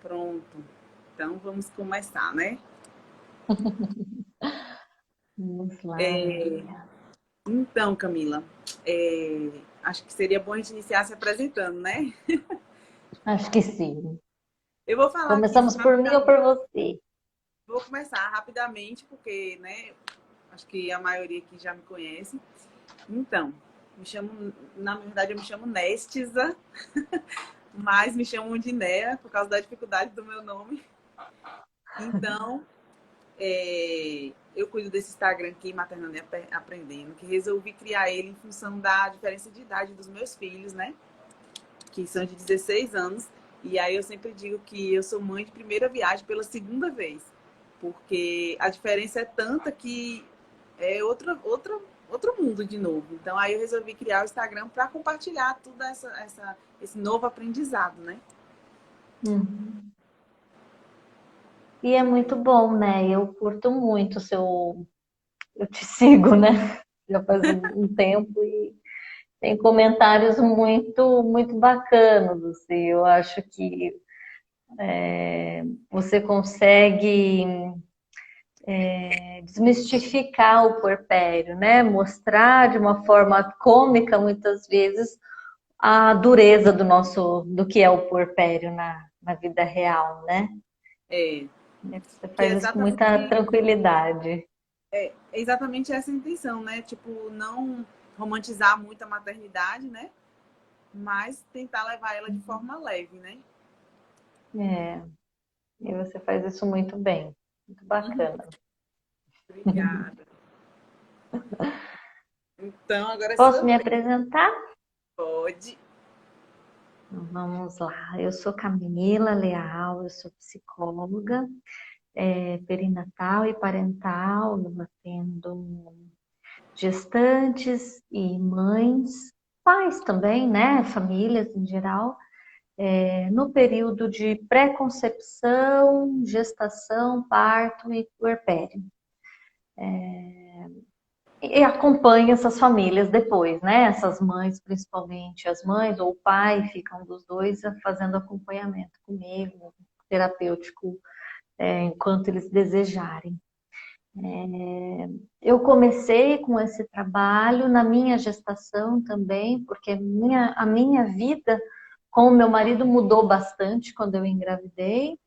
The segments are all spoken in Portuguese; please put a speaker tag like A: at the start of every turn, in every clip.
A: Pronto. Então vamos começar, né?
B: Vamos lá,
A: É,
B: Maria.
A: então, Camila, acho que seria bom a gente iniciar se apresentando, né?
B: Acho que sim.
A: Eu vou falar aqui
B: Começamos por mim ou
A: rapidamente.
B: por você?
A: Vou começar rapidamente, porque, né, acho que a maioria aqui já me conhece. Então, na verdade, eu me chamo Nestisa, mas me chamam de Néa por causa da dificuldade do meu nome. Então, eu cuido desse Instagram aqui, Maternando e Aprendendo, que resolvi criar ele em função da diferença de idade dos meus filhos, né? Que são de 16 anos. E aí eu sempre digo que eu sou mãe de primeira viagem pela segunda vez. Porque a diferença é tanta que é outro mundo de novo. Então aí eu resolvi criar o Instagram para compartilhar tudo esse novo aprendizado, né?
B: Uhum. E é muito bom, né? Eu curto muito o seu. Eu te sigo, né? Já faz um tempo e tem comentários muito bacanas, assim. Eu acho que você consegue desmistificar o puerpério, né? Mostrar de uma forma cômica, muitas vezes, a dureza do que é o puerpério na vida real, né?
A: É,
B: Você
A: que é
B: faz isso com muita
A: exatamente,
B: tranquilidade.
A: exatamente essa a intenção, né? Tipo, não romantizar muito a maternidade, né? Mas tentar levar ela de forma leve, né?
B: É, e você faz isso muito bem, muito bacana.
A: Obrigada. Então, agora é
B: Posso
A: sua
B: me
A: vez.
B: apresentar?
A: Pode.
B: Então, vamos lá. Eu sou Camila Leal, eu sou psicóloga, perinatal e parental, eu atendo gestantes e mães, pais também, né? Famílias em geral, no período de pré-concepção, gestação, parto e puerpério. E acompanha essas famílias depois, né? Essas mães, principalmente as mães ou o pai, ficam dos dois fazendo acompanhamento comigo, terapêutico, enquanto eles desejarem. Eu comecei com esse trabalho na minha gestação também, porque a minha vida com o meu marido mudou bastante quando eu engravidei.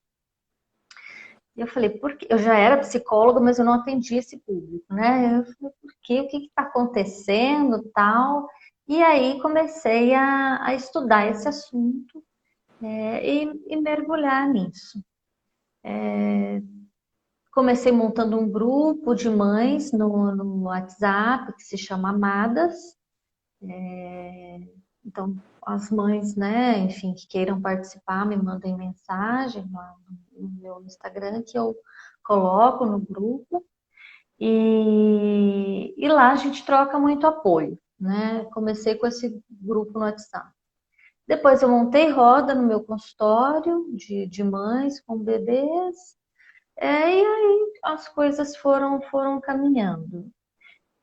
B: E eu falei, por quê? Eu já era psicóloga, mas eu não atendia esse público, né? Eu falei, por quê? O que está acontecendo, tal? E aí comecei a estudar esse assunto, e mergulhar nisso. Comecei montando um grupo de mães no WhatsApp, que se chama Amadas. Então, as mães, né, enfim, que queiram participar, me mandem mensagem lá no meu Instagram, que eu coloco no grupo. E lá a gente troca muito apoio, né? Comecei com esse grupo no WhatsApp. Depois eu montei roda no meu consultório de mães com bebês, e aí as coisas foram caminhando.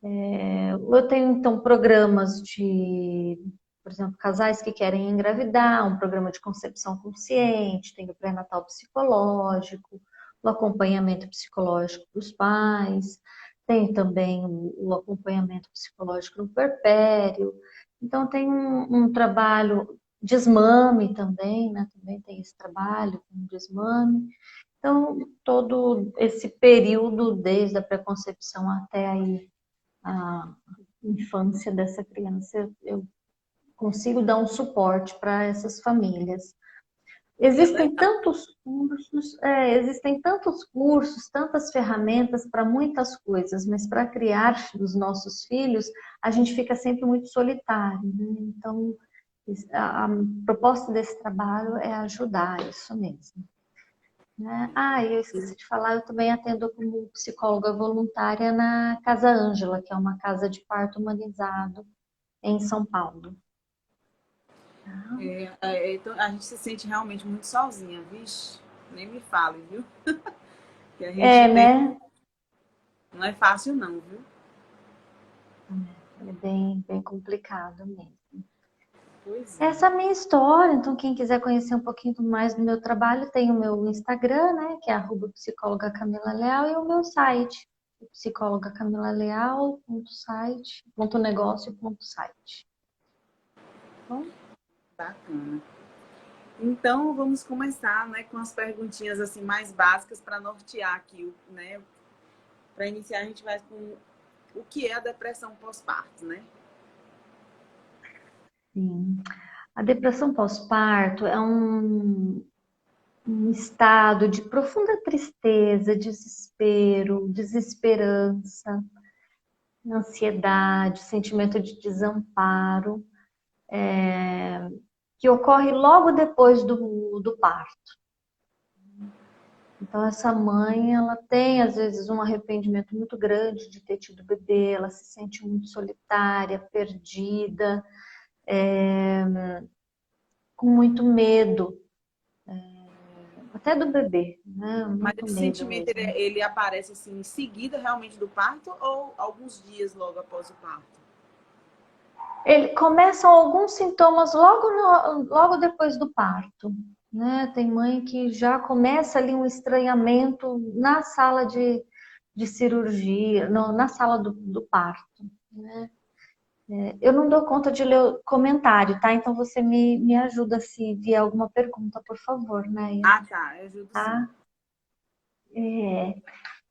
B: Eu tenho então programas por exemplo, casais que querem engravidar, um programa de concepção consciente, tem o pré-natal psicológico, o acompanhamento psicológico dos pais, tem também o acompanhamento psicológico no puerpério. Então tem um trabalho desmame também, né? Também tem esse trabalho com desmame. Então, todo esse período, desde a pré-concepção até aí a infância dessa criança, eu consigo dar um suporte para essas famílias.
A: Que legal.
B: Existem tantos cursos, tantas ferramentas para muitas coisas, mas para criar os nossos filhos, a gente fica sempre muito solitário, né? Então, a proposta desse trabalho é ajudar isso mesmo, né? Ah, eu esqueci de falar, eu também atendo como psicóloga voluntária na Casa Ângela, que é uma casa de parto humanizado em São Paulo.
A: Então a gente se sente realmente muito sozinha, vixe. Nem me fale, viu? Que a gente
B: É,
A: tem.
B: né?
A: Não é fácil, não, viu?
B: É bem complicado mesmo.
A: Pois é.
B: Essa é a minha história. Então, quem quiser conhecer um pouquinho mais do meu trabalho, tem o meu Instagram, né, que é @psicóloga Camila Leal, e o meu site, psicólogacamilaleal.site.negócio.site. Bom,
A: Bacana. Então, vamos começar, né, com as perguntinhas assim mais básicas para nortear aqui, né? Para iniciar, a gente vai com o que é a depressão pós-parto, né?
B: sim. A depressão pós-parto é um estado de profunda tristeza, desespero, desesperança, ansiedade, sentimento de desamparo, que ocorre logo depois do parto. Então, essa mãe, ela tem, às vezes, um arrependimento muito grande de ter tido bebê, ela se sente muito solitária, perdida, com muito medo, até do bebê, né?
A: Mas
B: Muito
A: esse
B: medo
A: sentimento,
B: mesmo.
A: ele aparece assim em seguida realmente do parto ou alguns dias logo após o parto?
B: Ele começam alguns sintomas logo depois do parto, né? Tem mãe que já começa ali um estranhamento na sala de cirurgia, na sala do parto, né? Eu não dou conta de ler o comentário, tá? Então você me ajuda se vier alguma pergunta, por favor, né?
A: Ah, tá, eu ajudo sim.
B: Tá? É,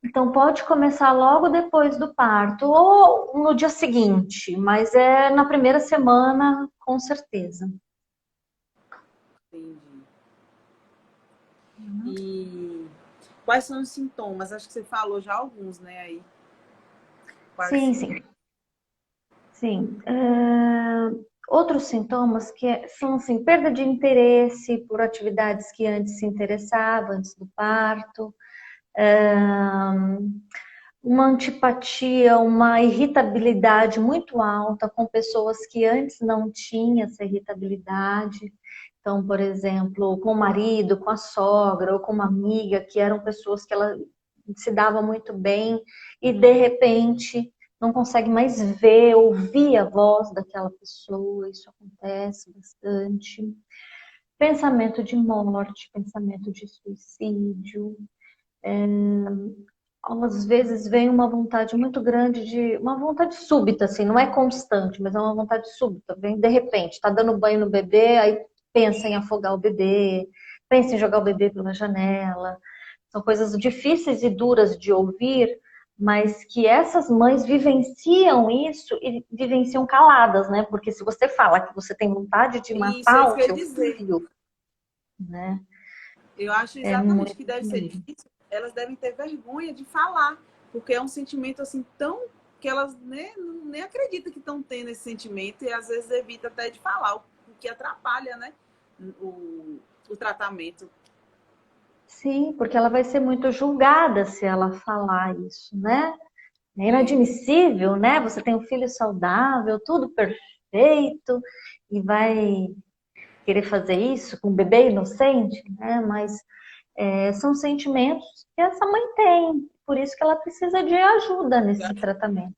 B: então pode começar logo depois do parto ou no dia seguinte, mas é na primeira semana, com certeza.
A: Entendi. E quais são os sintomas? Acho que você falou já alguns, né, aí. Quais
B: Sim,
A: sintomas?
B: sim, sim. Outros sintomas são assim, perda de interesse por atividades que antes se interessava, antes do parto, uma antipatia, uma irritabilidade muito alta com pessoas que antes não tinham essa irritabilidade. Então, por exemplo, com o marido, com a sogra ou com uma amiga, que eram pessoas que ela se dava muito bem e de repente não consegue mais ver, ouvir a voz daquela pessoa. Isso acontece bastante. Pensamento de morte, pensamento de suicídio. Às vezes vem uma vontade muito grande uma vontade súbita, assim, não é constante, mas é uma vontade súbita, vem de repente, tá dando banho no bebê, aí pensa em afogar o bebê, pensa em jogar o bebê pela janela. São coisas difíceis e duras de ouvir, mas que essas mães vivenciam isso e vivenciam caladas, né? Porque se você fala que você tem vontade de
A: Isso, é
B: matar
A: isso
B: o
A: que eu ia
B: seu
A: dizer.
B: filho, né?
A: Eu acho
B: É
A: exatamente que
B: muito
A: deve ser
B: difícil.
A: difícil. Elas devem ter vergonha de falar, porque é um sentimento assim tão que elas né, nem acreditam que estão tendo esse sentimento e às vezes evita até de falar, o que atrapalha, né, o tratamento.
B: Sim, porque ela vai ser muito julgada se ela falar isso, né? É
A: É,
B: inadmissível, né? Você tem um filho saudável, tudo perfeito, e vai querer fazer isso com um bebê inocente, né? Mas são sentimentos que essa mãe tem, por isso que ela precisa de ajuda nesse tratamento.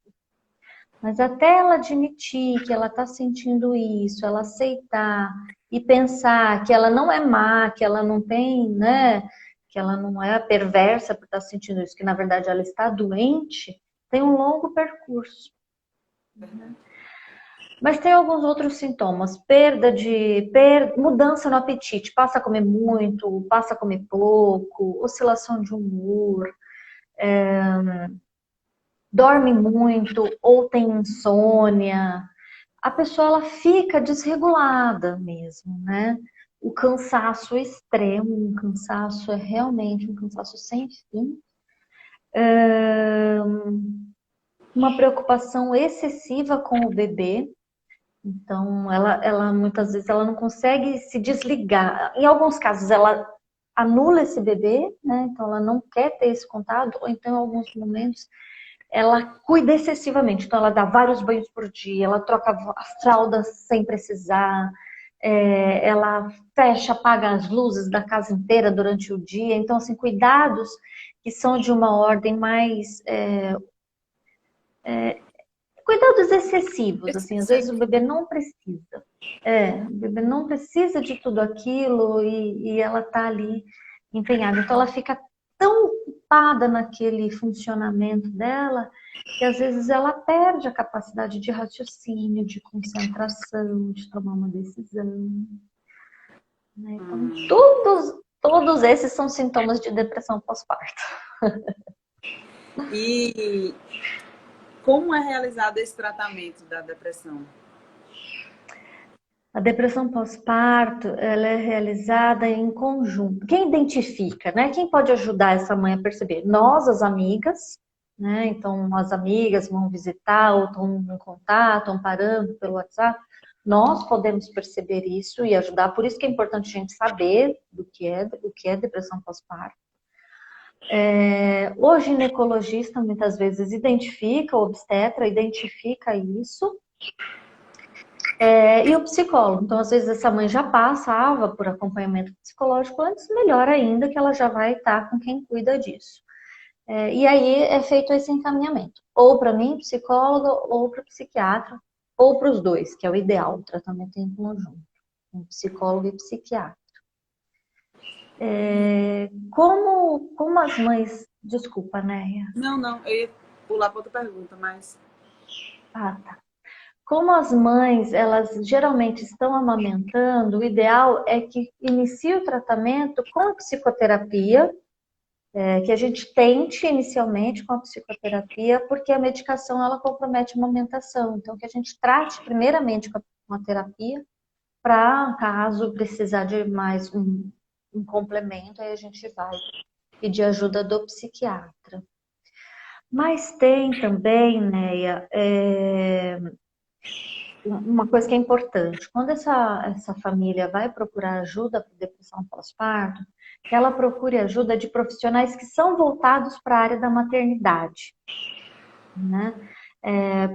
B: Mas até ela admitir que ela está sentindo isso, ela aceitar e pensar que ela não é má, que ela não tem, né? Que ela não é perversa por estar sentindo isso, que na verdade ela está doente, tem um longo percurso. Mas tem alguns outros sintomas, mudança no apetite, passa a comer muito, passa a comer pouco, oscilação de humor, dorme muito ou tem insônia. A pessoa ela fica desregulada mesmo, né? O cansaço extremo, um cansaço é realmente um cansaço sem fim, uma preocupação excessiva com o bebê. Então, ela muitas vezes ela não consegue se desligar. Em alguns casos, ela anula esse bebê, né? Então, ela não quer ter esse contato, ou então, em alguns momentos, ela cuida excessivamente. Então, ela dá vários banhos por dia, ela troca as fraldas sem precisar, ela fecha, apaga as luzes da casa inteira durante o dia. Então, assim, cuidados que são de uma ordem mais cuidados excessivos, assim, às vezes o
A: Excessivo.
B: bebê não precisa. O bebê não precisa de tudo aquilo e ela tá ali empenhada. Então ela fica tão ocupada naquele funcionamento dela que às vezes ela perde a capacidade de raciocínio, de concentração, de tomar uma decisão, né? Então todos esses são sintomas de depressão pós-parto.
A: E como é realizado esse tratamento da depressão?
B: A depressão pós-parto, ela é realizada em conjunto. Quem identifica, né? Quem pode ajudar essa mãe a perceber? Nós, as amigas, né? Então, as amigas vão visitar ou estão em contato, estão parando pelo WhatsApp. Nós podemos perceber isso e ajudar. Por isso que é importante a gente saber o que é depressão pós-parto. O ginecologista, muitas vezes, identifica, o obstetra identifica isso. E o psicólogo. Então, às vezes, essa mãe já passava por acompanhamento psicológico antes, melhor ainda que ela já vai estar com quem cuida disso. E aí é feito esse encaminhamento. Ou para mim, psicóloga, ou para o psiquiatra, ou para os dois, que é o ideal, o tratamento em conjunto. Um psicólogo e psiquiatra. Como as mães... Desculpa, Néia.
A: Não, eu ia pular para outra pergunta, mas...
B: Ah, tá. Como as mães, elas geralmente estão amamentando, o ideal é que inicie o tratamento com a psicoterapia, que a gente tente inicialmente com a psicoterapia, porque a medicação ela compromete a amamentação. Então, que a gente trate primeiramente com a terapia, para caso precisar de mais um complemento, aí a gente vai pedir ajuda do psiquiatra. Mas tem também, Neia, uma coisa que é importante, quando essa família vai procurar ajuda para depressão pós-parto, que ela procure ajuda de profissionais que são voltados para a área da maternidade, né?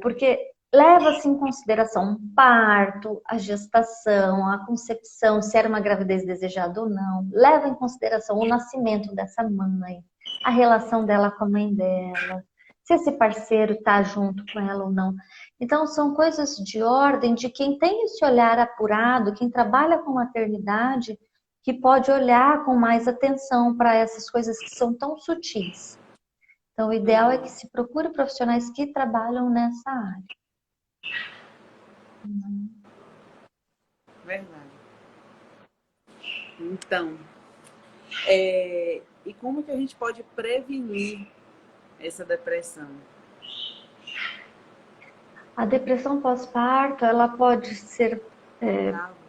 B: Porque leva-se em consideração o parto, a gestação, a concepção, se era uma gravidez desejada ou não, leva em consideração o nascimento dessa mãe, a relação dela com a mãe dela, se esse parceiro está junto com ela ou não. Então, são coisas de ordem de quem tem esse olhar apurado, quem trabalha com maternidade, que pode olhar com mais atenção para essas coisas que são tão sutis. Então, o ideal é que se procure profissionais que trabalham nessa área.
A: Verdade. Então, e como que a gente pode prevenir essa depressão?
B: A depressão pós-parto, ela pode ser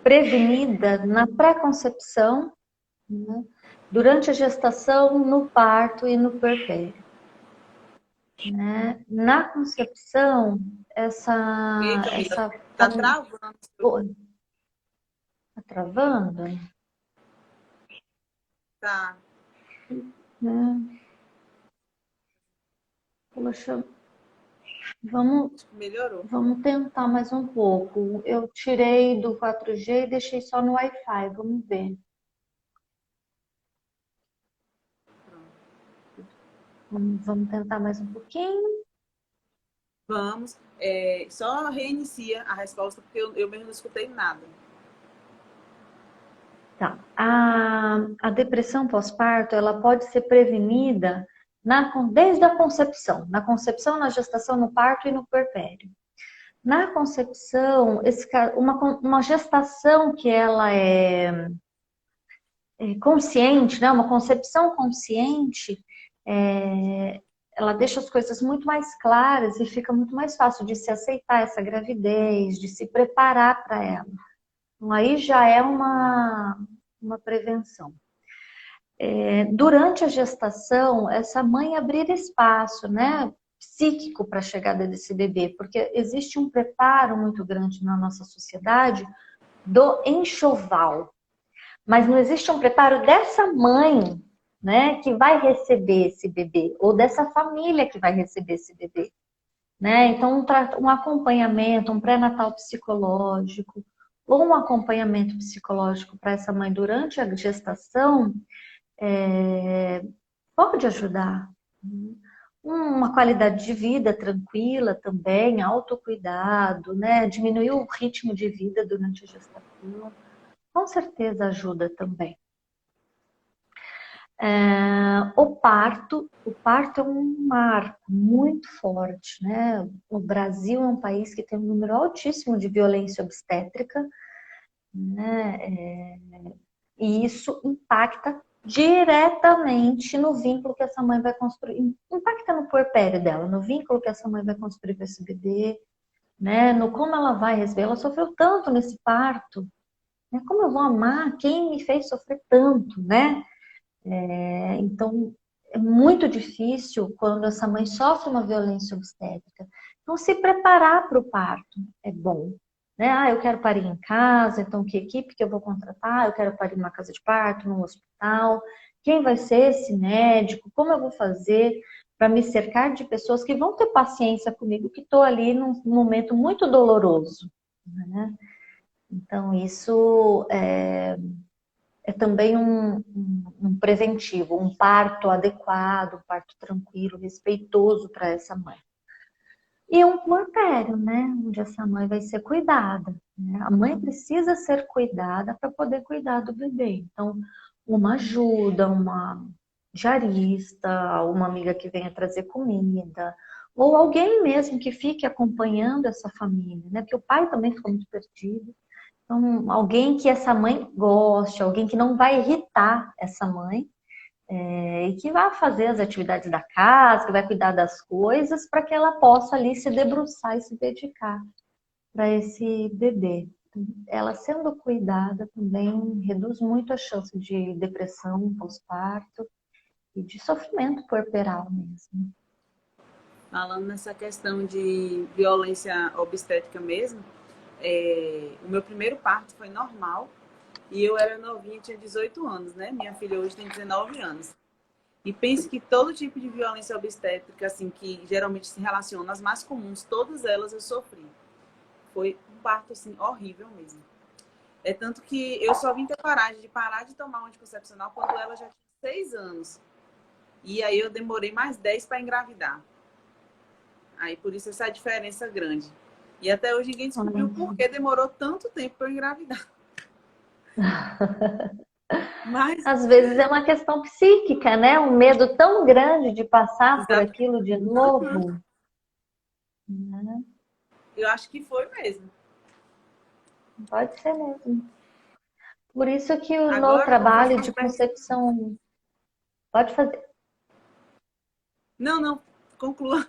B: prevenida na pré-concepção, né? Durante a gestação, no parto e no puerpério. Né? Na concepção,
A: Camila, tá travando.
B: Oi, tá travando?
A: Tá.
B: Né? Poxa,
A: Melhorou.
B: vamos tentar mais um pouco. Eu tirei do 4G e deixei só no Wi-Fi, vamos ver. Vamos tentar mais um pouquinho.
A: Vamos. Só reinicia a resposta, porque eu mesmo não escutei nada.
B: Tá. A depressão pós-parto, ela pode ser prevenida desde a concepção. Na concepção, na gestação, no parto e no puerpério. Na concepção, uma gestação que ela é consciente, né? Uma concepção consciente, ela deixa as coisas muito mais claras e fica muito mais fácil de se aceitar essa gravidez, de se preparar para ela. Então, aí já é uma prevenção. Durante a gestação, essa mãe abrir espaço, né, psíquico para a chegada desse bebê, porque existe um preparo muito grande na nossa sociedade do enxoval, mas não existe um preparo dessa mãe, né, que vai receber esse bebê, ou dessa família que vai receber esse bebê, né? Então, um acompanhamento, um pré-natal psicológico, ou um acompanhamento psicológico para essa mãe durante a gestação, pode ajudar. uma qualidade de vida tranquila também, autocuidado, né? Diminuir o ritmo de vida durante a gestação, com certeza ajuda também. O parto é um marco muito forte, né? O Brasil é um país que tem um número altíssimo de violência obstétrica, né? E isso impacta diretamente no vínculo que essa mãe vai construir, impacta no puerpério dela, no vínculo que essa mãe vai construir com esse bebê, né? No como ela vai receber. Ela sofreu tanto nesse parto, né? Como eu vou amar quem me fez sofrer tanto, né? Então, é muito difícil quando essa mãe sofre uma violência obstétrica. Então, se preparar para o parto é bom. Né? Ah, eu quero parir em casa, então que equipe que eu vou contratar? Eu quero parir numa casa de parto, num hospital. Quem vai ser esse médico? Como eu vou fazer para me cercar de pessoas que vão ter paciência comigo, que estou ali num momento muito doloroso. Né? Então, isso é também um preventivo, um parto adequado, um parto tranquilo, respeitoso para essa mãe. E um puerpério, né? Onde essa mãe vai ser cuidada. Né? A mãe precisa ser cuidada para poder cuidar do bebê. Então, uma ajuda, uma diarista, uma amiga que venha trazer comida, ou alguém mesmo que fique acompanhando essa família, né? Porque o pai também ficou muito perdido. Então, alguém que essa mãe goste, alguém que não vai irritar essa mãe, e que vai fazer as atividades da casa, que vai cuidar das coisas, para que ela possa ali se debruçar e se dedicar para esse bebê. Ela sendo cuidada também reduz muito a chance de depressão pós-parto e de sofrimento puerperal mesmo.
A: Falando nessa questão de violência obstétrica mesmo, o meu primeiro parto foi normal e eu era novinha, tinha 18 anos, né? Minha filha hoje tem 19 anos. E pense que todo tipo de violência obstétrica, assim, que geralmente se relaciona às mais comuns, todas elas eu sofri. Foi um parto, assim, horrível mesmo. É tanto que eu só vim ter coragem de parar de tomar um anticoncepcional quando ela já tinha 6 anos. E aí eu demorei mais 10 para engravidar. Aí por isso essa diferença grande. E até hoje ninguém descobriu por que demorou tanto tempo para eu engravidar. Mas,
B: Às vezes é uma questão psíquica, né? Um medo tão grande de passar por
A: exato,
B: aquilo de novo. Né?
A: eu acho que foi mesmo.
B: Pode ser mesmo. Por isso que no
A: Agora eu vou fazer
B: trabalho
A: uma
B: de
A: pergunta.
B: concepção, pode fazer.
A: Não, não, conclua.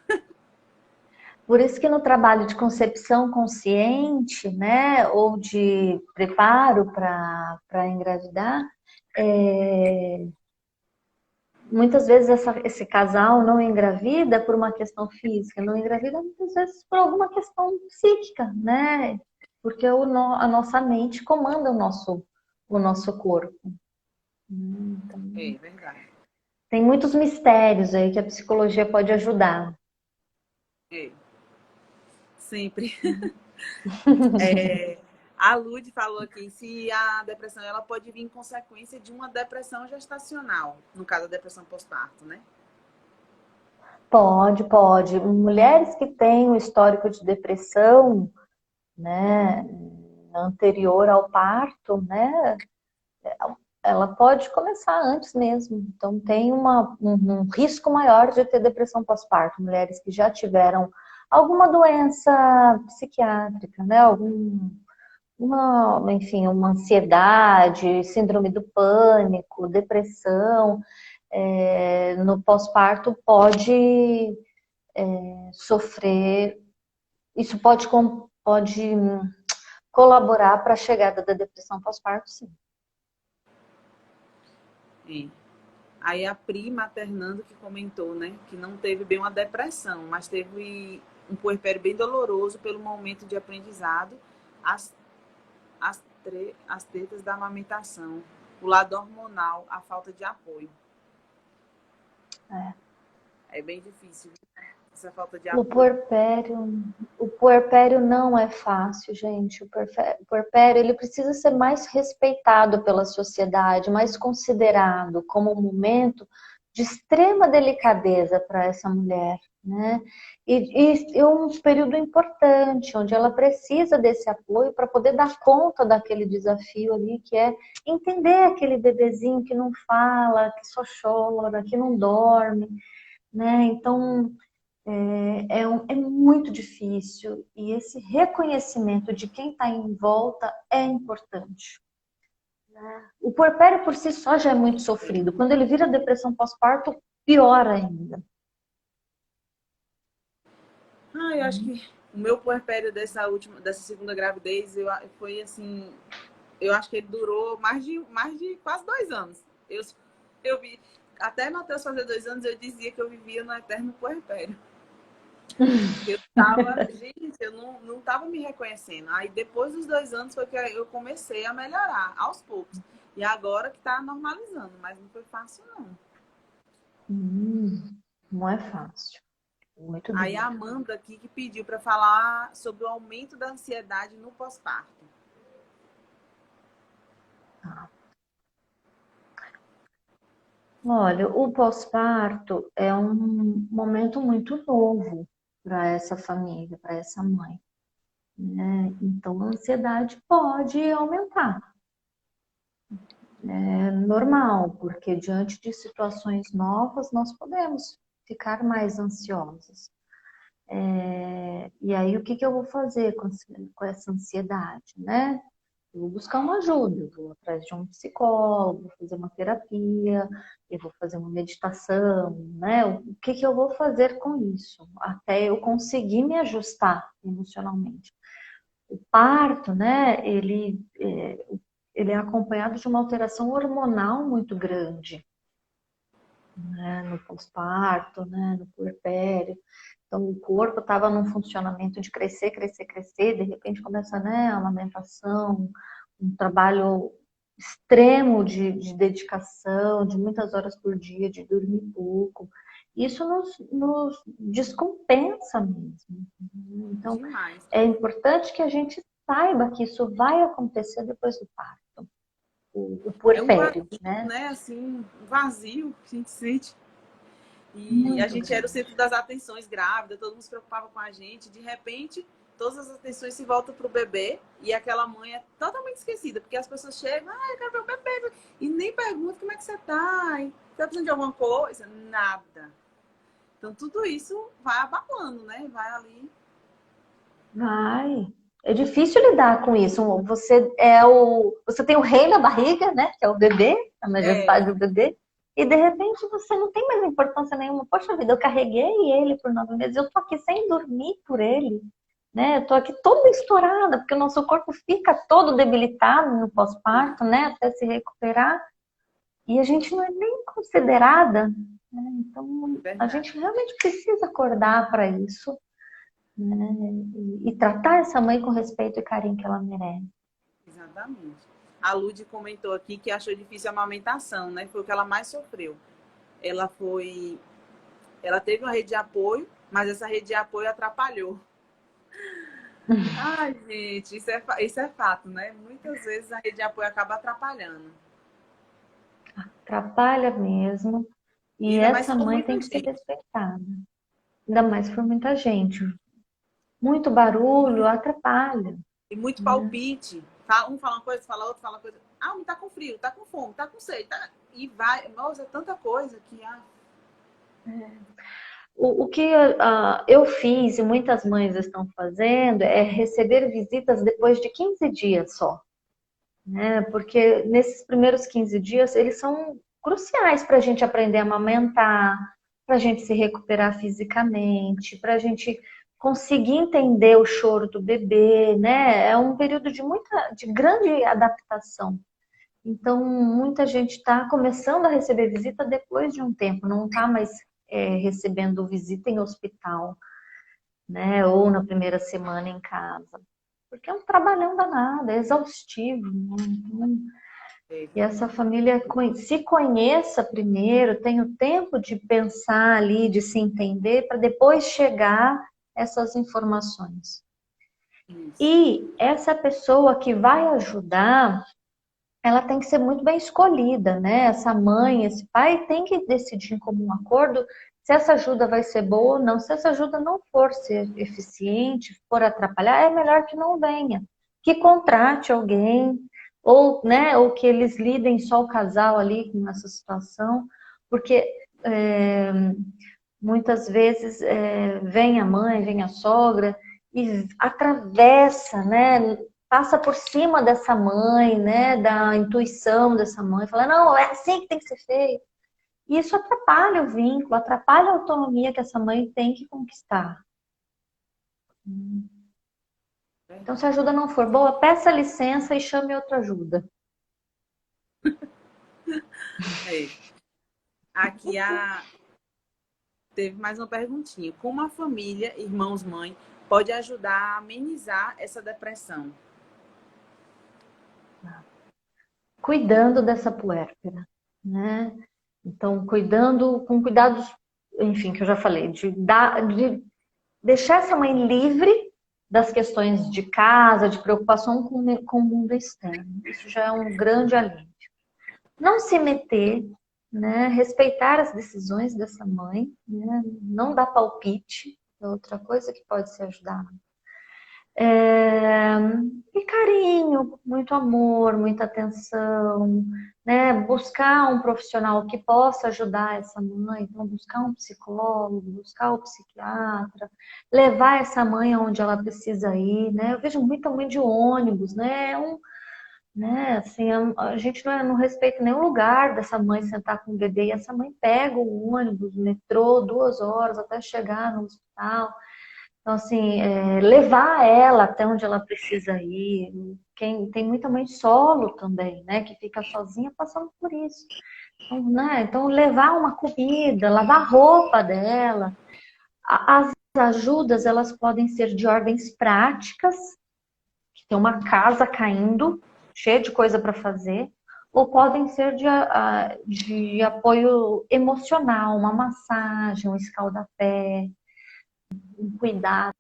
B: Por isso que no trabalho de concepção consciente, né, ou de preparo para engravidar, muitas vezes esse casal não engravida por uma questão física, não engravida muitas vezes por alguma questão psíquica, né? Porque a nossa mente comanda o nosso corpo. Então,
A: É verdade.
B: tem muitos mistérios aí que a psicologia pode ajudar.
A: É, sempre. A Lud falou aqui, se a depressão ela pode vir em consequência de uma depressão gestacional, no caso da depressão pós-parto, né?
B: Pode, pode. Mulheres que têm um histórico de depressão, né, anterior ao parto, né, ela pode começar antes mesmo. Então, tem um risco maior de ter depressão pós-parto. Mulheres que já tiveram alguma doença psiquiátrica, né, enfim, uma ansiedade, síndrome do pânico, depressão, no pós-parto pode sofrer, isso pode colaborar para a chegada da depressão pós-parto, sim.
A: É. Aí a Pri maternando que comentou, né, que não teve bem uma depressão, mas teve um puerpério bem doloroso pelo momento de aprendizado, as, as tetas da amamentação, o lado hormonal, a falta de apoio. É bem difícil, essa falta de
B: O
A: apoio.
B: puerpério, o puerpério não é fácil, gente. O puerpério, ele precisa ser mais respeitado pela sociedade, mais considerado como um momento de extrema delicadeza para essa mulher, né? E é um período importante, onde ela precisa desse apoio para poder dar conta daquele desafio ali, que é entender aquele bebezinho que não fala, que só chora, que não dorme, né? Então, é muito difícil, e esse reconhecimento de quem está em volta é importante. O puerpério por si só já é muito sofrido. Quando ele vira depressão pós-parto, pior ainda.
A: Eu acho que o meu puerpério dessa segunda gravidez, foi assim, eu acho que ele durou mais de quase 2 anos. Eu vi, até Matheus fazer 2 anos, eu dizia que eu vivia no eterno puerpério. Gente, eu não tava me reconhecendo. Aí depois dos 2 anos foi que eu comecei a melhorar, aos poucos. E agora que tá normalizando, mas não foi fácil, não.
B: Não é fácil. Muito
A: Aí a
B: duro.
A: Amanda aqui que pediu para falar sobre o aumento da ansiedade no pós-parto.
B: Olha, o pós-parto é um momento muito novo para essa família, para essa mãe, né? Então a ansiedade pode aumentar. É normal, porque diante de situações novas nós podemos ficar mais ansiosos. E aí o que eu vou fazer com essa ansiedade, né? Eu vou buscar uma ajuda, eu vou atrás de um psicólogo, vou fazer uma terapia, eu vou fazer uma meditação, né? O que eu vou fazer com isso? Até eu conseguir me ajustar emocionalmente. O parto, né? Ele é acompanhado de uma alteração hormonal muito grande, né? No pós-parto, né? No puerpério. Então, o corpo estava num funcionamento de crescer, crescer, crescer, de repente começa, né, a amamentação, um trabalho extremo de dedicação, de muitas horas por dia, de dormir pouco. Isso nos descompensa mesmo. Então,
A: Demais.
B: é importante que a gente saiba que isso vai acontecer depois do parto, o
A: É um vazio,
B: puerpério, né?
A: né? Assim, um vazio que a gente sente. E a
B: Muito
A: gente era o
B: grande.
A: centro das atenções grávida, todo mundo se preocupava com a gente. De repente, todas as atenções se voltam para o bebê e aquela mãe é totalmente esquecida, porque as pessoas chegam, eu quero ver o bebê, e nem perguntam como é que você tá, tá precisando de alguma coisa? Nada. Então, tudo isso vai abalando, né? Vai ali.
B: Vai. É difícil lidar com isso. Você tem o rei na barriga, né? Que é o bebê, a majestade
A: É,
B: do bebê. E de repente você não tem mais importância nenhuma. Poxa vida, eu carreguei ele por 9 meses. Eu tô aqui sem dormir por ele, né? Eu tô aqui toda estourada, porque o nosso corpo fica todo debilitado no pós-parto, né? Até se recuperar. E a gente não é nem considerada, né? Então a
A: verdade.
B: gente realmente precisa acordar para isso, né? E tratar essa mãe com respeito e carinho que ela merece.
A: Exatamente. A Lud comentou aqui que achou difícil a amamentação, né? Foi o que ela mais sofreu. Ela foi. Ela teve uma rede de apoio, mas essa rede de apoio atrapalhou. Ai, gente, isso é fato, né? Muitas vezes a rede de apoio acaba atrapalhando.
B: Atrapalha mesmo.
A: E
B: E
A: ainda mais
B: essa
A: se for
B: mãe
A: muita
B: tem que ser
A: gente.
B: respeitada. Ainda mais por muita gente. Muito barulho atrapalha,
A: E muito
B: né?
A: palpite. Um fala uma coisa, fala outra, fala uma coisa. Ah, um tá com frio, tá com fome, tá com sede. Tá... E vai. Nossa, é tanta coisa que.
B: O que eu fiz e muitas mães estão fazendo é receber visitas depois de 15 dias só, né? Porque nesses primeiros 15 dias eles são cruciais para a gente aprender a amamentar, para a gente se recuperar fisicamente, para a gente conseguir entender o choro do bebê, né? É um período de grande adaptação. Então, muita gente está começando a receber visita depois de um tempo, não está mais recebendo visita em hospital, né? Ou na primeira semana em casa. Porque é um trabalhão danado, é exaustivo, né? Então, e essa família se conheça primeiro, tenha o tempo de pensar ali, de se entender, para depois chegar essas informações.
A: Isso.
B: E essa pessoa que vai ajudar ela tem que ser muito bem escolhida, né? Essa mãe, esse pai tem que decidir em comum acordo se essa ajuda vai ser boa ou não. Se essa ajuda não for ser eficiente, for atrapalhar, é melhor que não venha. Que contrate alguém, ou, né, ou que eles lidem só o casal ali com essa situação, porque é, muitas vezes vem a mãe, vem a sogra e atravessa, né? Passa por cima dessa mãe, né? Da intuição dessa mãe, fala, não, é assim que tem que ser feito. E isso atrapalha o vínculo, atrapalha a autonomia que essa mãe tem que conquistar. Então, se a ajuda não for boa, peça licença e chame outra ajuda.
A: É. Aqui teve mais uma perguntinha. Como a família, irmãos, mãe, pode ajudar a amenizar essa depressão?
B: Cuidando dessa puérpera, né? Então, cuidando, com cuidados, enfim, que eu já falei, de deixar essa mãe livre das questões de casa, de preocupação com o mundo externo. Isso já é um grande alívio. Não se meter, né? Respeitar as decisões dessa mãe, né? Não dar palpite, é outra coisa que pode ser ajudar. E carinho, muito amor, muita atenção, né? Buscar um profissional que possa ajudar essa mãe, então buscar um psicólogo, buscar o psiquiatra, levar essa mãe aonde ela precisa ir, né? Eu vejo muita mãe de ônibus, né? Né? Assim, a gente não respeita nenhum lugar dessa mãe sentar com o bebê e essa mãe pega o ônibus, o metrô, 2 horas até chegar no hospital. Então, assim, levar ela até onde ela precisa ir. Tem muita mãe solo também, né? Que fica sozinha passando por isso. Então, né? Então levar uma comida, lavar a roupa dela. As ajudas, elas podem ser de ordens práticas, que tem uma casa caindo, cheia de coisa para fazer, ou podem ser de apoio emocional, uma massagem, um escaldapé, um cuidado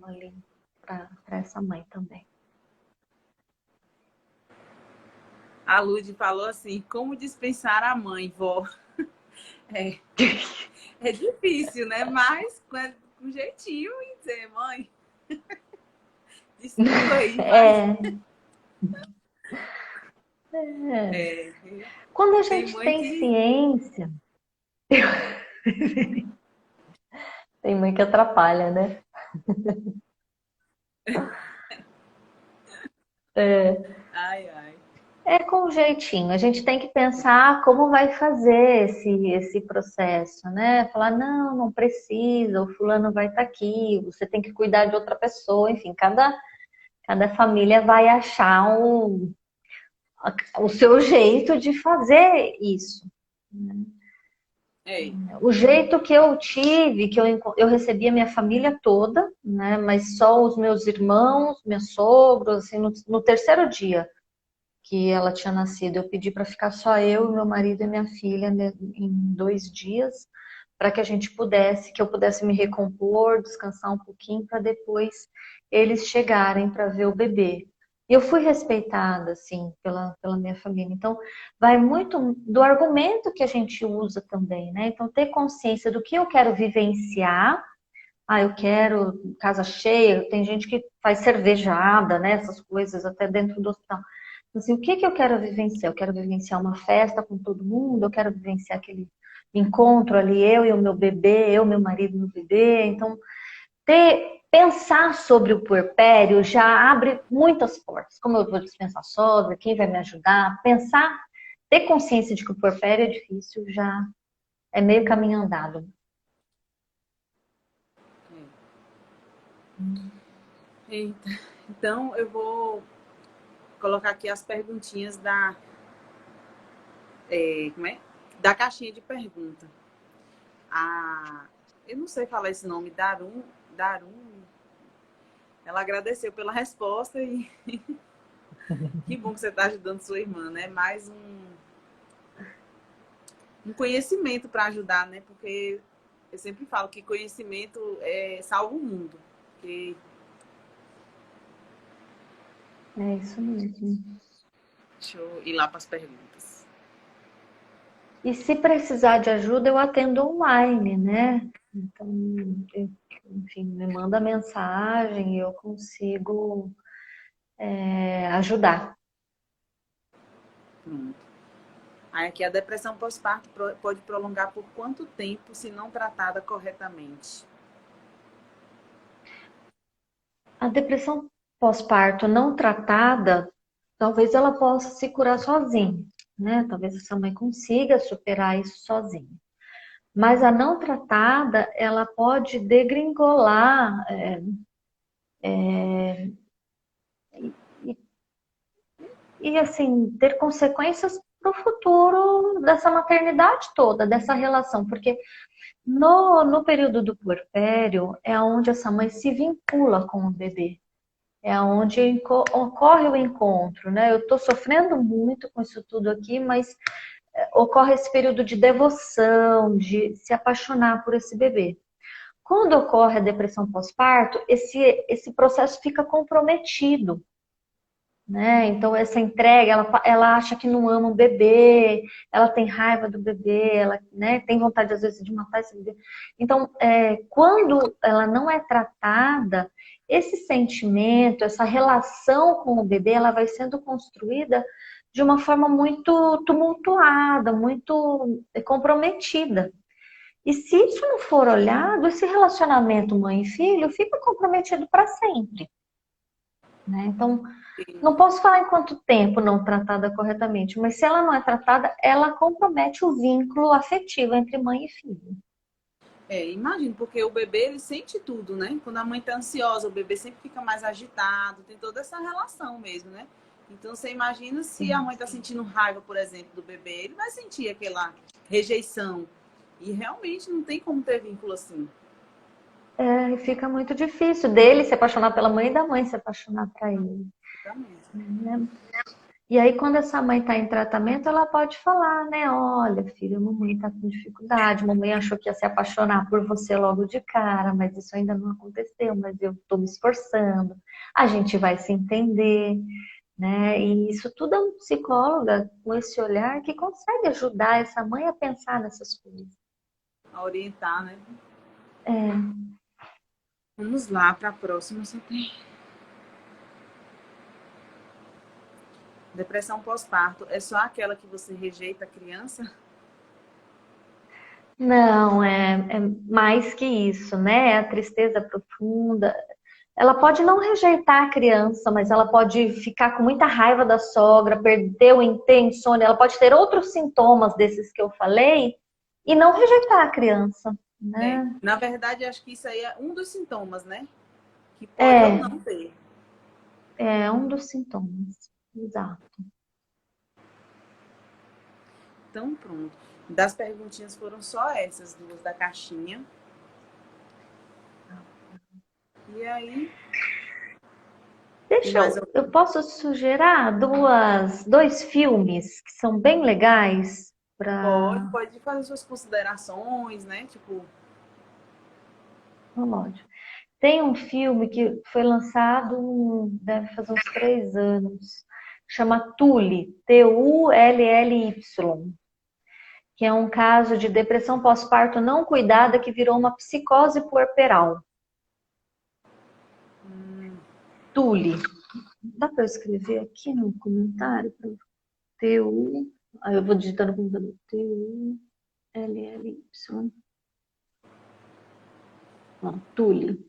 B: ali para essa mãe também.
A: A Lud falou assim, como dispensar a mãe, vó? É, é difícil, né? Mas com jeitinho e dizer, mãe, desculpa aí, mas é,
B: Quando a
A: tem
B: gente
A: mãe
B: tem
A: que...
B: ciência, tem mãe que atrapalha, né?
A: Ai, ai.
B: É com jeitinho. A gente tem que pensar como vai fazer esse processo, né? Falar, não, não precisa, o fulano vai estar aqui, você tem que cuidar de outra pessoa. Enfim, cada família vai achar o seu jeito de fazer isso.
A: É,
B: O jeito que eu tive, eu recebi a minha família toda, né? Mas só os meus irmãos, meus sogros, assim, no terceiro dia que ela tinha nascido, eu pedi para ficar só eu, meu marido e minha filha, né, em 2 dias, para que que eu pudesse me recompor, descansar um pouquinho, para depois eles chegarem para ver o bebê. E eu fui respeitada, assim, pela minha família. Então, vai muito do argumento que a gente usa também, né? Então, ter consciência do que eu quero vivenciar. Ah, eu quero casa cheia. Tem gente que faz cervejada, né? Essas coisas até dentro do hospital. Assim, o que que eu quero vivenciar? Eu quero vivenciar uma festa com todo mundo, eu quero vivenciar aquele encontro ali, eu e o meu bebê, eu, meu marido e meu bebê. Então, pensar sobre o puerpério já abre muitas portas. Como eu vou dispensar sogra, quem vai me ajudar? Pensar, ter consciência de que o puerpério é difícil já é meio caminho andado.
A: eita. Então, eu vou colocar aqui as perguntinhas como é? Da caixinha de pergunta. Eu não sei falar esse nome, Darum, ela agradeceu pela resposta e que bom que você está ajudando sua irmã, né? Mais um conhecimento para ajudar, né? Porque eu sempre falo que conhecimento salva o mundo. Porque...
B: É isso mesmo.
A: Deixa eu ir lá para as perguntas.
B: E se precisar de ajuda, eu atendo online, né? Então, enfim, me manda mensagem e eu consigo ajudar.
A: Pronto. Aí aqui a depressão pós-parto pode prolongar por quanto tempo se não tratada corretamente?
B: A depressão pós-parto não tratada, talvez ela possa se curar sozinha, né? Talvez essa mãe consiga superar isso sozinha. Mas a não tratada, ela pode degringolar e assim, ter consequências para o futuro dessa maternidade toda, dessa relação. Porque no período do puerpério é onde essa mãe se vincula com o bebê. É onde ocorre o encontro, né? Eu estou sofrendo muito com isso tudo aqui, mas ocorre esse período de devoção, de se apaixonar por esse bebê. Quando ocorre a depressão pós-parto, esse processo fica comprometido, né? Então, essa entrega, ela acha que não ama o bebê, ela tem raiva do bebê, ela, né, tem vontade, às vezes, de matar esse bebê. Então, quando ela não é tratada, esse sentimento, essa relação com o bebê, ela vai sendo construída de uma forma muito tumultuada, muito comprometida. E se isso não for olhado, esse relacionamento mãe e filho fica comprometido para sempre, né? Então, não posso falar em quanto tempo não tratada corretamente, mas se ela não é tratada, ela compromete o vínculo afetivo entre mãe e filho.
A: Imagino, porque o bebê, ele sente tudo, né? Quando a mãe tá ansiosa, o bebê sempre fica mais agitado, tem toda essa relação mesmo, né? Então, você imagina se a mãe tá sentindo raiva, por exemplo, do bebê, ele vai sentir aquela rejeição. E realmente não tem como ter vínculo assim.
B: E fica muito difícil dele se apaixonar pela mãe e da mãe se apaixonar por ele. Né? E aí, quando essa mãe está em tratamento, ela pode falar, né? Olha, filha, a mamãe está com dificuldade, a mamãe achou que ia se apaixonar por você logo de cara, mas isso ainda não aconteceu, mas eu estou me esforçando, a gente vai se entender, né? E isso tudo é um psicóloga com esse olhar que consegue ajudar essa mãe a pensar nessas coisas.
A: A orientar, né?
B: É.
A: Vamos lá para a próxima. Você tem depressão pós-parto. É só aquela que você rejeita a criança?
B: Não, é mais que isso, né? É a tristeza profunda. Ela pode não rejeitar a criança, mas ela pode ficar com muita raiva da sogra, perder ter insônia, ela pode ter outros sintomas desses que eu falei e não rejeitar a criança, né?
A: Na verdade, acho que isso aí é um dos sintomas, né? Que pode ou
B: É,
A: não ter.
B: é um dos sintomas, exato.
A: Então, pronto. Das perguntinhas foram só essas duas da caixinha. E aí, tem
B: Deixa
A: mais
B: eu posso sugerir dois filmes que são bem legais para.
A: pode fazer suas considerações, né? Tipo,
B: Lógico. Tem um filme que foi lançado, deve fazer uns 3 anos, chama Tully, T-U-L-L-Y, que é um caso de depressão pós-parto não cuidada que virou uma psicose puerperal. Tully. Dá para eu escrever aqui no comentário? T-U. Aí eu vou digitar no computador. T-U-L-L-Y. Tully.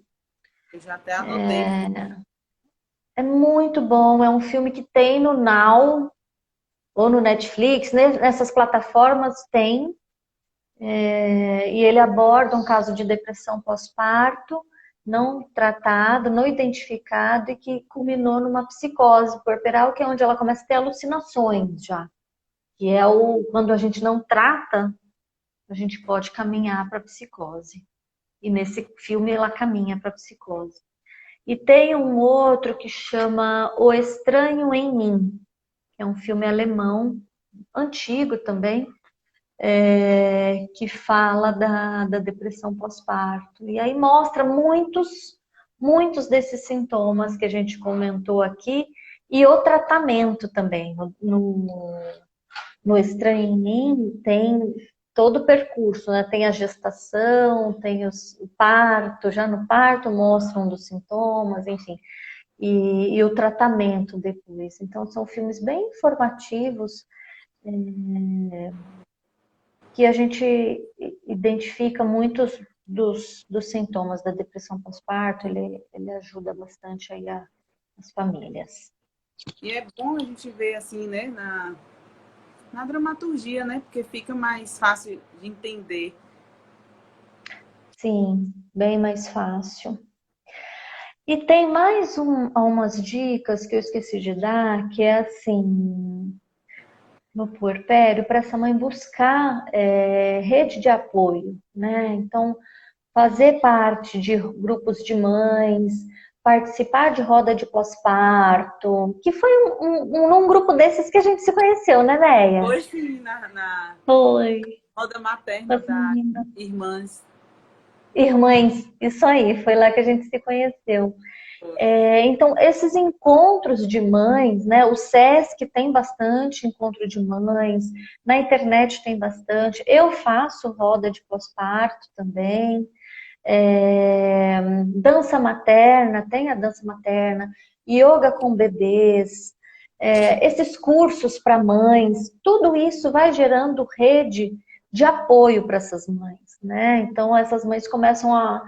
A: eu já até anotei.
B: É muito bom, é um filme que tem no Now ou no Netflix, nessas plataformas tem, e ele aborda um caso de depressão pós-parto, não tratado, não identificado e que culminou numa psicose puerperal, que é onde ela começa a ter alucinações já, que é quando a gente não trata, a gente pode caminhar para a psicose. E nesse filme ela caminha para a psicose. E tem um outro que chama O Estranho em Mim, que é um filme alemão, antigo também, que fala da depressão pós-parto. E aí mostra muitos desses sintomas que a gente comentou aqui, E o tratamento também. No Estranho em Mim tem todo o percurso, né? Tem a gestação, tem o parto, já no parto mostra um dos sintomas, enfim, e o tratamento depois. Então são filmes bem informativos, que a gente identifica muitos dos sintomas da depressão pós-parto, ele ajuda bastante aí as famílias.
A: E é bom a gente ver assim, né, na dramaturgia, né? Porque fica mais fácil de entender.
B: Sim, bem mais fácil. E tem mais umas dicas que eu esqueci de dar, que é assim, no puerpério, para essa mãe buscar rede de apoio, né? Então, fazer parte de grupos de mães, participar de roda de pós-parto, que foi num grupo desses que a gente se conheceu, né, Neia?
A: Hoje, sim, na
B: Foi.
A: roda materna
B: As
A: da
B: meninas.
A: Irmãs.
B: Irmãs, isso aí, foi lá que a gente se conheceu. Então, esses encontros de mães, né? O SESC tem bastante encontro de mães, na internet tem bastante. Eu faço roda de pós-parto também. Dança materna, tem a dança materna, yoga com bebês, esses cursos para mães, tudo isso vai gerando rede de apoio para essas mães, né? Então essas mães começam a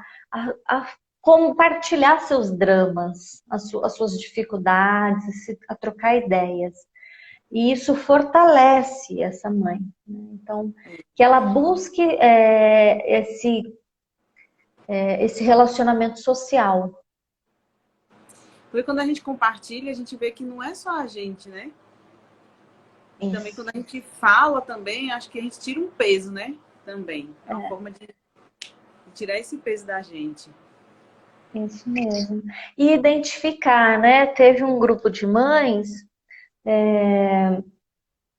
B: compartilhar seus dramas, as suas dificuldades, a trocar ideias. E isso fortalece essa mãe, né? Então, que ela busque esse relacionamento social.
A: Porque quando a gente compartilha, a gente vê que não é só a gente, né? E também
B: Isso,
A: quando a gente fala também, acho que a gente tira um peso, né? Também. É uma forma de tirar esse peso da gente.
B: isso mesmo. E identificar, né? Teve um grupo de mães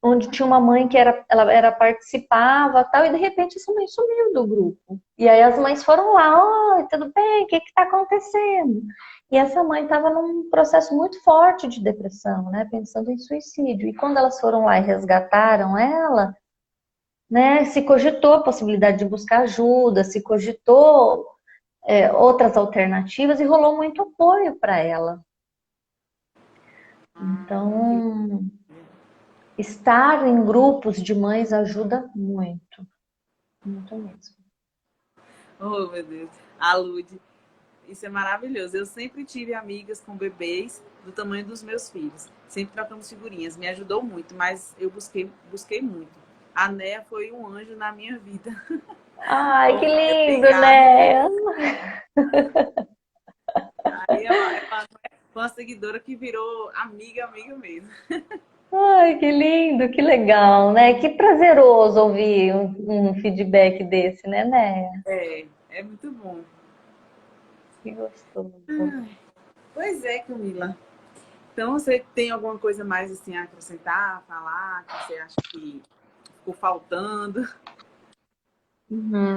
B: onde tinha uma mãe que ela participava tal, e de repente essa mãe sumiu do grupo. E aí as mães foram lá, oi, tudo bem? O que está acontecendo? E essa mãe estava num processo muito forte de depressão, né? Pensando em suicídio. E quando elas foram lá e resgataram ela, né? Se cogitou a possibilidade de buscar ajuda, se cogitou outras alternativas e rolou muito apoio para ela. Então, estar em grupos de mães ajuda muito, muito mesmo.
A: Oh, meu Deus. A Lude. Isso é maravilhoso. Eu sempre tive amigas com bebês do tamanho dos meus filhos. Sempre trocamos figurinhas. Me ajudou muito, mas eu busquei muito. A Néa foi um anjo na minha vida.
B: Ai, que lindo,
A: Obrigada.
B: né?
A: Aí é uma seguidora que virou amiga, amiga mesmo.
B: Ai, que lindo, que legal, né? Que prazeroso ouvir um feedback desse, né?
A: É muito bom.
B: Que gostoso.
A: Pois é, Camila. Então, você tem alguma coisa mais assim a acrescentar, falar, que você acha que ficou faltando?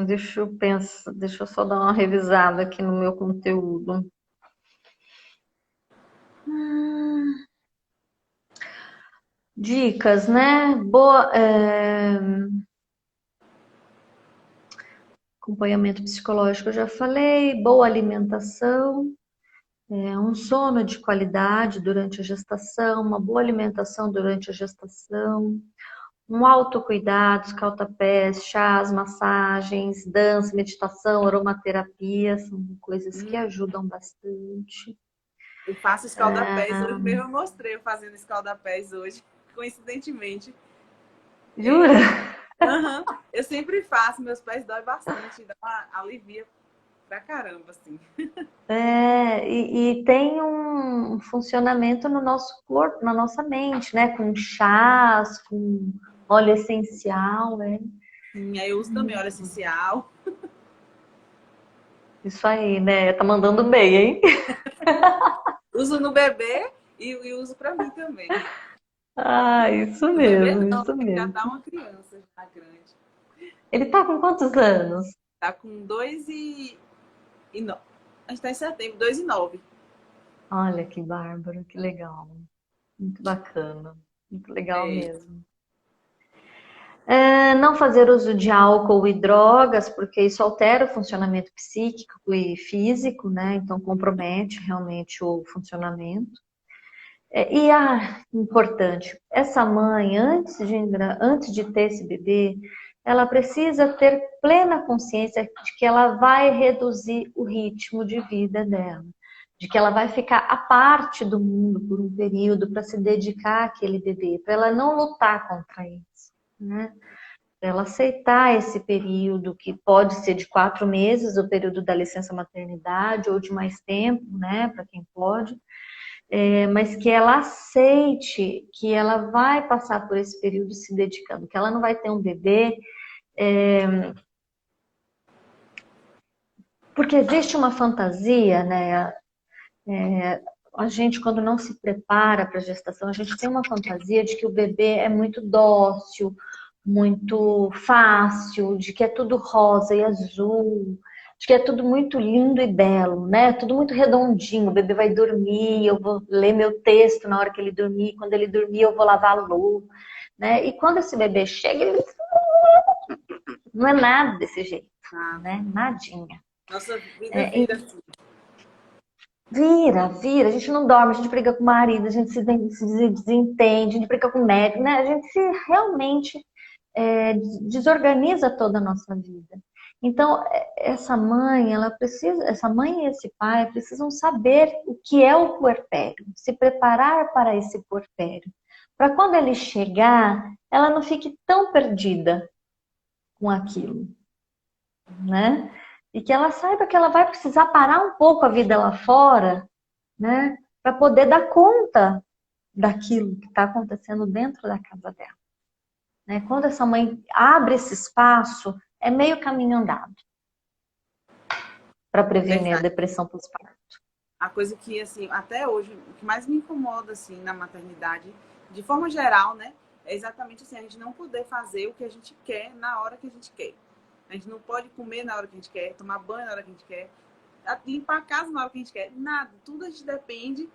B: Deixa eu pensar, deixa eu só dar uma revisada aqui no meu conteúdo. Dicas, né? Acompanhamento psicológico, eu já falei, boa alimentação, um sono de qualidade durante a gestação, uma boa alimentação durante a gestação, um autocuidado, escalda-pés, chás, massagens, dança, meditação, aromaterapia, são coisas que ajudam bastante.
A: Eu faço escalda-pés. Hoje mesmo eu mostrei eu fazendo escalda-pés hoje, coincidentemente.
B: Jura?
A: Uhum. Eu sempre faço, meus pés dói bastante, dá uma alivia pra caramba, assim.
B: E tem um funcionamento no nosso corpo, na nossa mente, né? Com chás, com óleo essencial, né?
A: Sim, aí eu uso também óleo essencial.
B: Isso aí, né? Tá mandando bem, hein?
A: Uso no bebê e uso pra mim também.
B: Ah, isso
A: No bebê
B: mesmo,
A: não,
B: isso
A: ele já
B: mesmo.
A: tá uma criança, já grande.
B: Ele tá com quantos anos?
A: Tá com 2 e 9. A gente tá em setembro, 2 e 9.
B: Olha que bárbaro, que legal. Muito bacana, muito legal
A: É,
B: mesmo. Não fazer uso de álcool e drogas, porque isso altera o funcionamento psíquico e físico, né? Então compromete realmente o funcionamento. Importante, essa mãe, antes de ter esse bebê, ela precisa ter plena consciência de que ela vai reduzir o ritmo de vida dela, de que ela vai ficar à parte do mundo por um período para se dedicar àquele bebê, para ela não lutar contra isso, né? Para ela aceitar esse período, que pode ser de 4 meses, o período da licença maternidade, ou de mais tempo, né, para quem pode, mas que ela aceite que ela vai passar por esse período se dedicando, que ela não vai ter um bebê, porque existe uma fantasia, né? A gente, quando não se prepara para a gestação, a gente tem uma fantasia de que o bebê é muito dócil, muito fácil, de que é tudo rosa e azul, de que é tudo muito lindo e belo, né? Tudo muito redondinho. O bebê vai dormir, eu vou ler meu texto na hora que ele dormir, quando ele dormir, eu vou lavar a louça, né? E quando esse bebê chega, ele não é nada desse jeito,
A: nada.
B: né? Nadinha.
A: Nossa vida
B: É,
A: vira assim.
B: vira, a gente não dorme, a gente briga com o marido, a gente se desentende, a gente briga com o médico, né? A gente se realmente desorganiza toda a nossa vida. Então, essa mãe e esse pai precisam saber o que é o puerpério, se preparar para esse puerpério, para quando ele chegar, ela não fique tão perdida com aquilo, né? E que ela saiba que ela vai precisar parar um pouco a vida lá fora, né? Para poder dar conta daquilo que está acontecendo dentro da casa dela. Né? Quando essa mãe abre esse espaço, é meio caminho andado para prevenir a
A: Verdade.
B: depressão pós-parto.
A: A coisa que, assim, até hoje, o que mais me incomoda, assim, na maternidade, de forma geral, né? É exatamente assim, a gente não poder fazer o que a gente quer na hora que a gente quer. A gente não pode comer na hora que a gente quer, tomar banho na hora que a gente quer, limpar a casa na hora que a gente quer. Nada. Tudo a gente depende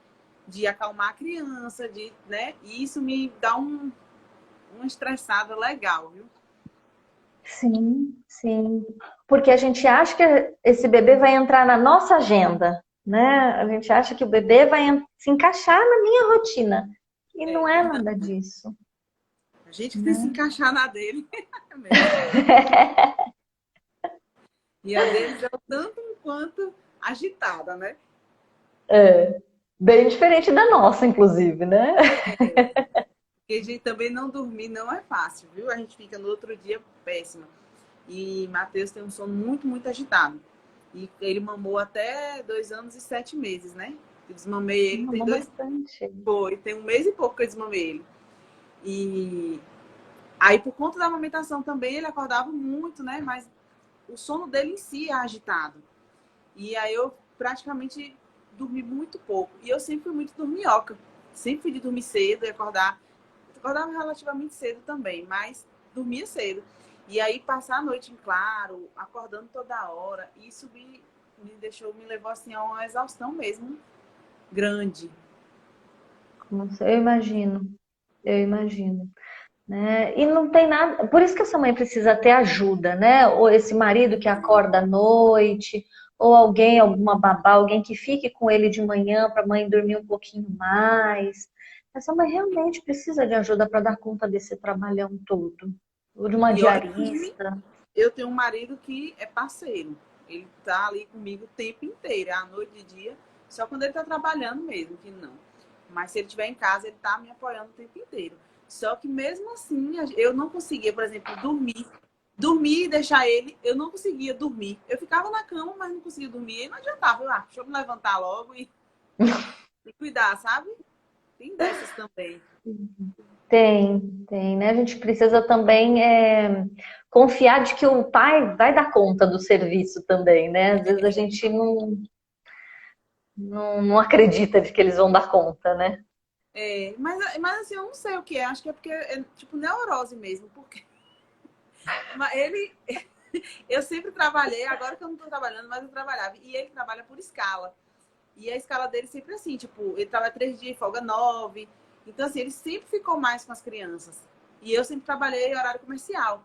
A: de acalmar a criança, né? E isso me dá uma estressada legal, viu?
B: Sim, sim. Porque a gente acha que esse bebê vai entrar na nossa agenda, né? A gente acha que o bebê vai se encaixar na minha rotina. E não
A: É
B: é
A: verdade.
B: nada disso,
A: A gente que tem que se
B: né?
A: encaixar na dele mesmo. E a deles é o tanto quanto agitada, né?
B: Bem diferente da nossa, inclusive, né?
A: Porque a gente também não dormir não é fácil, viu? A gente fica no outro dia péssima. E Matheus tem um sono muito, muito agitado. E ele mamou até 2 anos e 7 meses, né? Eu desmamei ele, tem
B: Amou
A: dois.
B: bastante.
A: Foi, tem 1 mês e pouco que eu desmamei ele. E aí, por conta da amamentação também, ele acordava muito, né? Mas o sono dele em si é agitado. E aí eu praticamente dormi muito pouco. E eu sempre fui muito dorminhoca. Sempre fui de dormir cedo e acordar. Acordava relativamente cedo também, mas dormia cedo. E aí passar a noite em claro, acordando toda hora, isso me levou assim a uma exaustão mesmo grande.
B: Nossa, eu imagino. Né? E não tem nada. Por isso que essa mãe precisa ter ajuda, né? Ou esse marido que acorda à noite, ou alguém, alguma babá, alguém que fique com ele de manhã para a mãe dormir um pouquinho mais. Essa mãe realmente precisa de ajuda para dar conta desse trabalhão todo. Ou de uma
A: E olha que
B: diarista.
A: eu tenho um marido que é parceiro. Ele tá ali comigo o tempo inteiro, à noite e dia, só quando ele tá trabalhando mesmo, que não. Mas se ele estiver em casa, ele tá me apoiando o tempo inteiro. Só que mesmo assim, eu não conseguia, por exemplo, dormir e deixar ele, eu não conseguia dormir. Eu ficava na cama, mas não conseguia dormir. E não adiantava, deixa eu me levantar logo e cuidar, sabe? Tem dessas também.
B: Tem, né? A gente precisa também confiar de que o pai vai dar conta do serviço também, né? Às vezes a gente não acredita de que eles vão dar conta, né?
A: Mas assim, eu não sei o que é. Acho que é porque é tipo neurose mesmo. Porque mas eu sempre trabalhei, agora que eu não tô trabalhando, mas eu trabalhava. E ele trabalha por escala. E a escala dele sempre assim, tipo, ele trabalha 3 dias, folga 9. Então, assim, ele sempre ficou mais com as crianças. E eu sempre trabalhei em horário comercial.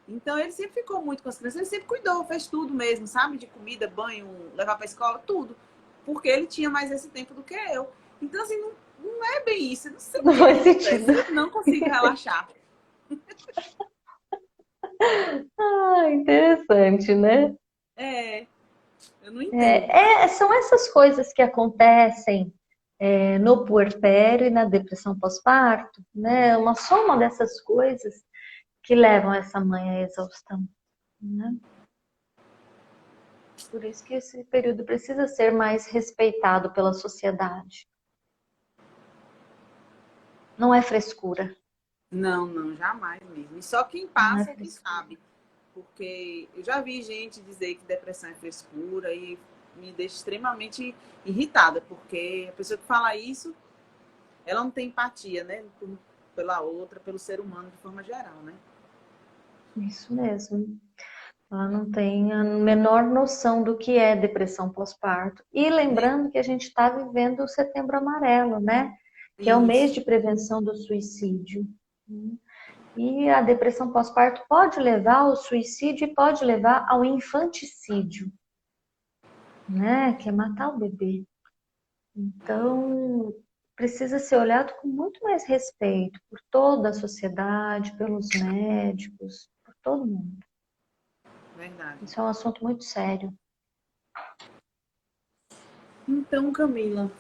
A: Então, ele sempre ficou muito com as crianças. Ele sempre cuidou, fez tudo mesmo, sabe? De comida, banho, levar para a escola, tudo. Porque ele tinha mais esse tempo do que eu. Então, assim, não é bem isso. Eu não sei o
B: Não
A: que
B: faz
A: acontece.
B: sentido.
A: Eu não consigo relaxar.
B: Ah, interessante, né?
A: É, eu não entendo.
B: São essas coisas que acontecem no puerpério e na depressão pós-parto, né? Uma soma dessas coisas que levam essa mãe à exaustão, né? Por isso que esse período precisa ser mais respeitado pela sociedade. Não é frescura,
A: Não, não, jamais mesmo. E só quem
B: não é
A: passa é que
B: frescura.
A: sabe. Porque eu já vi gente dizer que depressão é frescura e me deixa extremamente irritada, porque a pessoa que fala isso, ela não tem empatia, né? Pela outra, pelo ser humano de forma geral, né?
B: Isso mesmo. Ela não tem a menor noção do que é depressão pós-parto. E
A: É
B: lembrando que a gente está vivendo o Setembro Amarelo, né? Que é o mês
A: isso,
B: de prevenção do suicídio. E a depressão pós-parto pode levar ao suicídio e pode levar ao infanticídio, né? Que é matar o bebê. Então, precisa ser olhado com muito mais respeito por toda a sociedade, pelos médicos, por todo mundo.
A: verdade.
B: Isso é um assunto muito sério.
A: Então, Camila,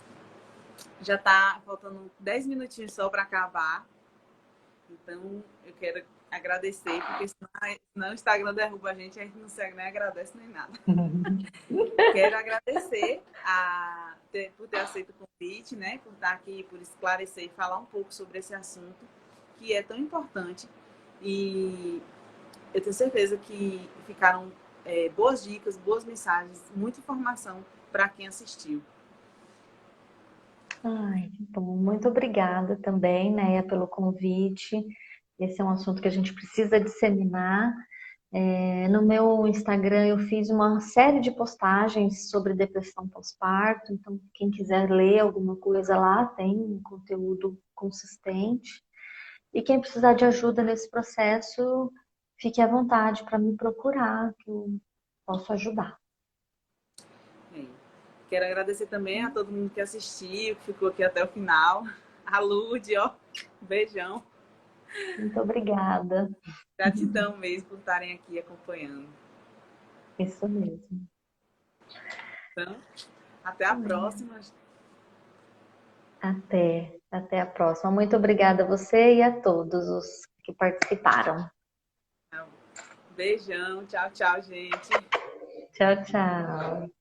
A: já tá faltando 10 minutinhos só para acabar. Então, eu quero agradecer, porque senão o Instagram derruba a gente não segue, nem agradece nem nada. Quero agradecer por ter aceito o convite, né? Por estar aqui, por esclarecer e falar um pouco sobre esse assunto que é tão importante. E eu tenho certeza que ficaram boas dicas, boas mensagens, muita informação para quem assistiu.
B: Ai, bom, muito obrigada também, né, pelo convite. Esse é um assunto que a gente precisa disseminar. No meu Instagram eu fiz uma série de postagens sobre depressão pós-parto, então quem quiser ler alguma coisa lá tem um conteúdo consistente. E quem precisar de ajuda nesse processo, fique à vontade para me procurar, que eu posso ajudar.
A: É. Quero agradecer também a todo mundo que assistiu, que ficou aqui até o final. A Lud, ó, beijão.
B: Muito obrigada.
A: Gratidão mesmo por estarem aqui acompanhando.
B: Isso mesmo.
A: Então, até a próxima.
B: Até a próxima. Muito obrigada a você e a todos os que participaram.
A: Beijão, tchau, tchau, gente.
B: Tchau, tchau.